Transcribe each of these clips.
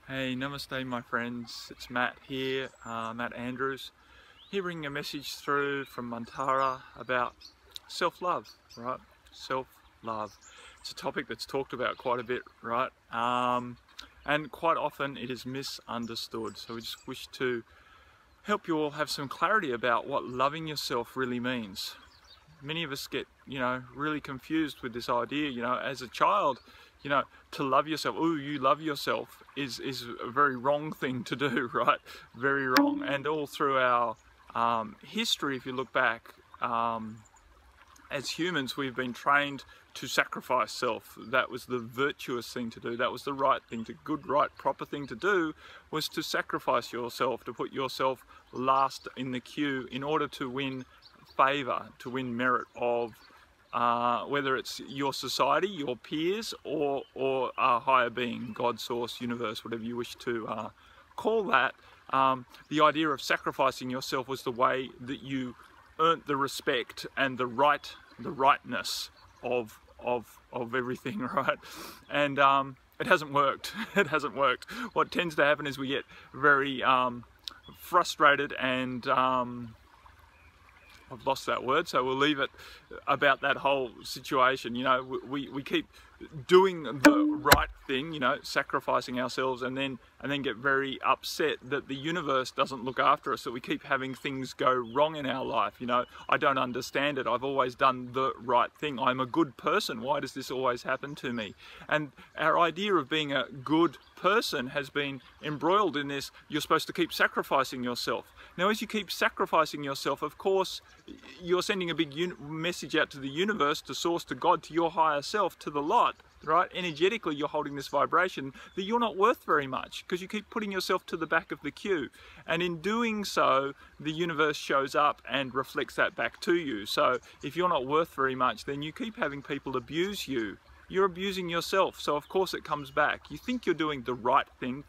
Hey, namaste my friends, it's Matt here, Matt Andrews, here bringing a message through from Mantara about self-love, right? Self-love. It's a topic that's talked about quite a bit, right? And quite often it is misunderstood. So we just wish to help you all have some clarity about what loving yourself really means. Many of us get, really confused with this idea, as a child, to love yourself, ooh, you love yourself is a very wrong thing to do, right? Very wrong. And all through our history, if you look back, as humans, we've been trained to sacrifice self. That was the virtuous thing to do. That was the right thing to, good, right, proper thing to do, was to sacrifice yourself, to put yourself last in the queue in order to win favour, to win merit of whether it's your society, your peers, or a higher being, God, source, universe, whatever you wish to call that. The idea of sacrificing yourself was the way that you earned the respect and the rightness of everything, right? And it hasn't worked. It hasn't worked. What tends to happen is we get very frustrated and I've lost that word, so we'll leave it about that whole situation. We keep doing the right thing, sacrificing ourselves, and then get very upset that the universe doesn't look after us, that we keep having things go wrong in our life. I don't understand it. I've always done the right thing. I'm a good person. Why does this always happen to me? And our idea of being a good person has been embroiled in this. You're supposed to keep sacrificing yourself. Now, as you keep sacrificing yourself, of course, you're sending a big message out to the universe, to source, to God, to your higher self, to the lot, right? Energetically, you're holding this vibration that you're not worth very much because you keep putting yourself to the back of the queue. And in doing so, the universe shows up and reflects that back to you. So if you're not worth very much, then you keep having people abuse you. You're abusing yourself, so of course it comes back. You think you're doing the right thing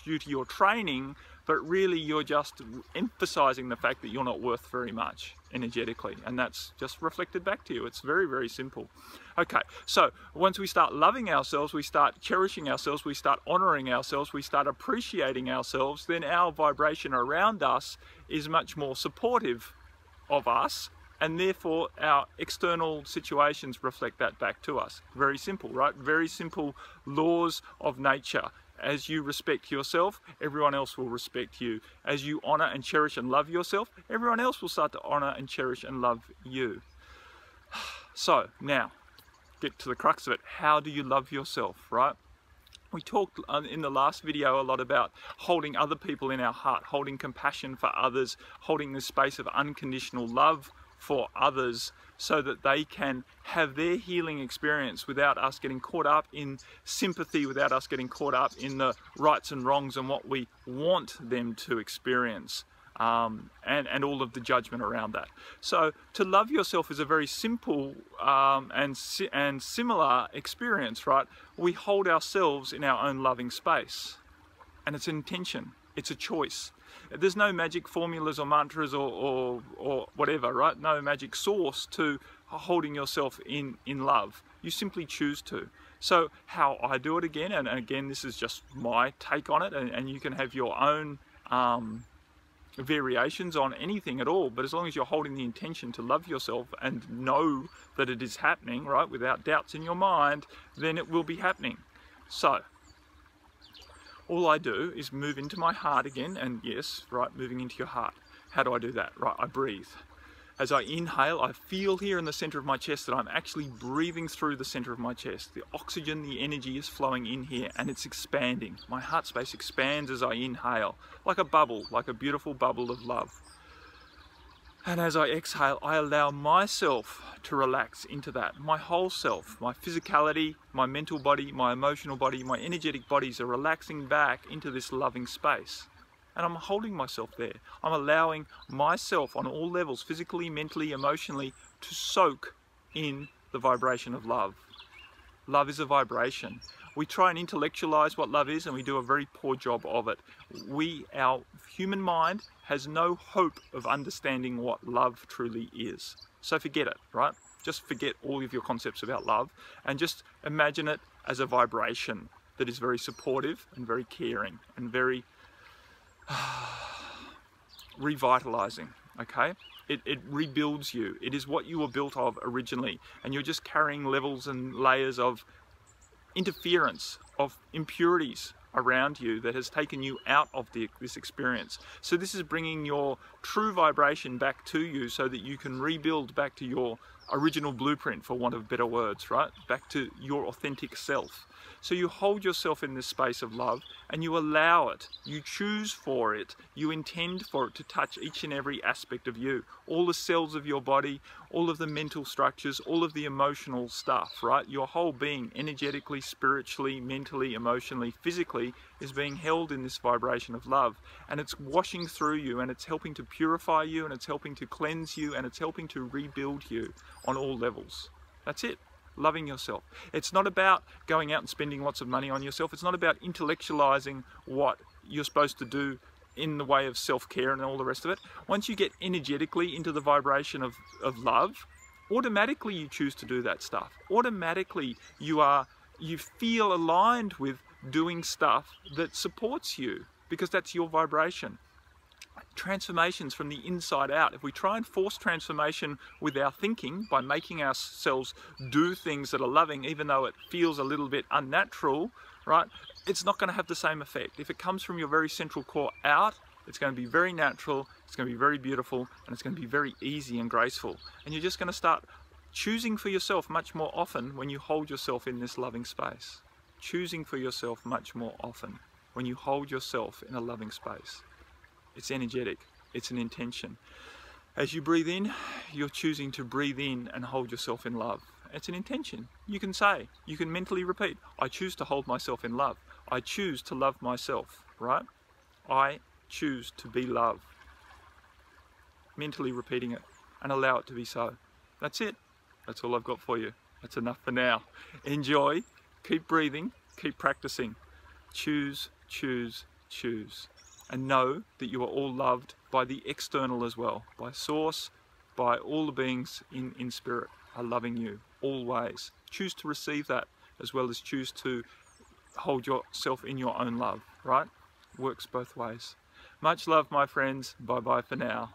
due to your training, but really you're just emphasizing the fact that you're not worth very much energetically, and that's just reflected back to you. It's very, very simple. Okay, so once we start loving ourselves, we start cherishing ourselves, we start honoring ourselves, we start appreciating ourselves, then our vibration around us is much more supportive of us, and therefore our external situations reflect that back to us. Very simple, right? Very simple laws of nature. As you respect yourself, everyone else will respect you. As you honor and cherish and love yourself, everyone else will start to honor and cherish and love you. So now, get to the crux of it. How do you love yourself, right? We talked in the last video a lot about holding other people in our heart, holding compassion for others, holding this space of unconditional love for others so that they can have their healing experience without us getting caught up in sympathy, without us getting caught up in the rights and wrongs and what we want them to experience, and all of the judgment around that. So to love yourself is a very simple and similar experience, right? We hold ourselves in our own loving space, and it's an intention, it's a choice. There's no magic formulas or mantras or whatever, right? No magic source to holding yourself in love. You simply choose to. So how I do it again, and again, this is just my take on it, and you can have your own variations on anything at all, but as long as you're holding the intention to love yourself and know that it is happening, right, without doubts in your mind, then it will be happening. So all I do is move into my heart again, and yes, right, moving into your heart. How do I do that? Right, I breathe. As I inhale, I feel here in the center of my chest that I'm actually breathing through the center of my chest. The oxygen, the energy is flowing in here and it's expanding. My heart space expands as I inhale, like a bubble, like a beautiful bubble of love. And as I exhale, I allow myself to relax into that. My whole self, my physicality, my mental body, my emotional body, my energetic bodies are relaxing back into this loving space. And I'm holding myself there. I'm allowing myself on all levels, physically, mentally, emotionally, to soak in the vibration of love. Love is a vibration. We try and intellectualize what love is, and we do a very poor job of it. Our human mind has no hope of understanding what love truly is. So forget it, right? Just forget all of your concepts about love and just imagine it as a vibration that is very supportive and very caring and very revitalizing, okay? It rebuilds you. It is what you were built of originally, and you're just carrying levels and layers of interference, of impurities around you that has taken you out of this experience. So this is bringing your true vibration back to you so that you can rebuild back to your original blueprint, for want of better words, right? Back to your authentic self. So you hold yourself in this space of love and you allow it, you choose for it, you intend for it to touch each and every aspect of you, all the cells of your body, all of the mental structures, all of the emotional stuff, right? Your whole being, energetically, spiritually, mentally, emotionally, physically, is being held in this vibration of love, and it's washing through you, and it's helping to purify you, and it's helping to cleanse you, and it's helping to rebuild you on all levels. That's it. Loving yourself. It's not about going out and spending lots of money on yourself. It's not about intellectualizing what you're supposed to do in the way of self-care and all the rest of it. Once you get energetically into the vibration of love, automatically you choose to do that stuff. Automatically you feel aligned with doing stuff that supports you, because that's your vibration. Transformations from the inside out. If we try and force transformation with our thinking by making ourselves do things that are loving, even though it feels a little bit unnatural, right, it's not going to have the same effect. If it comes from your very central core out, it's going to be very natural, it's going to be very beautiful, and it's going to be very easy and graceful. And you're just going to start choosing for yourself much more often when you hold yourself in this loving space. Choosing for yourself much more often when you hold yourself in a loving space. It's energetic, it's an intention. As you breathe in, you're choosing to breathe in and hold yourself in love. It's an intention. You can say, you can mentally repeat, I choose to hold myself in love. I choose to love myself, right? I choose to be love. Mentally repeating it and allow it to be so. That's it. That's all I've got for you. That's enough for now. Enjoy, keep breathing, keep practicing. Choose, choose, choose. And know that you are all loved by the external as well, by Source, by all the beings in spirit are loving you always. Choose to receive that, as well as choose to hold yourself in your own love, right? Works both ways. Much love, my friends. Bye-bye for now.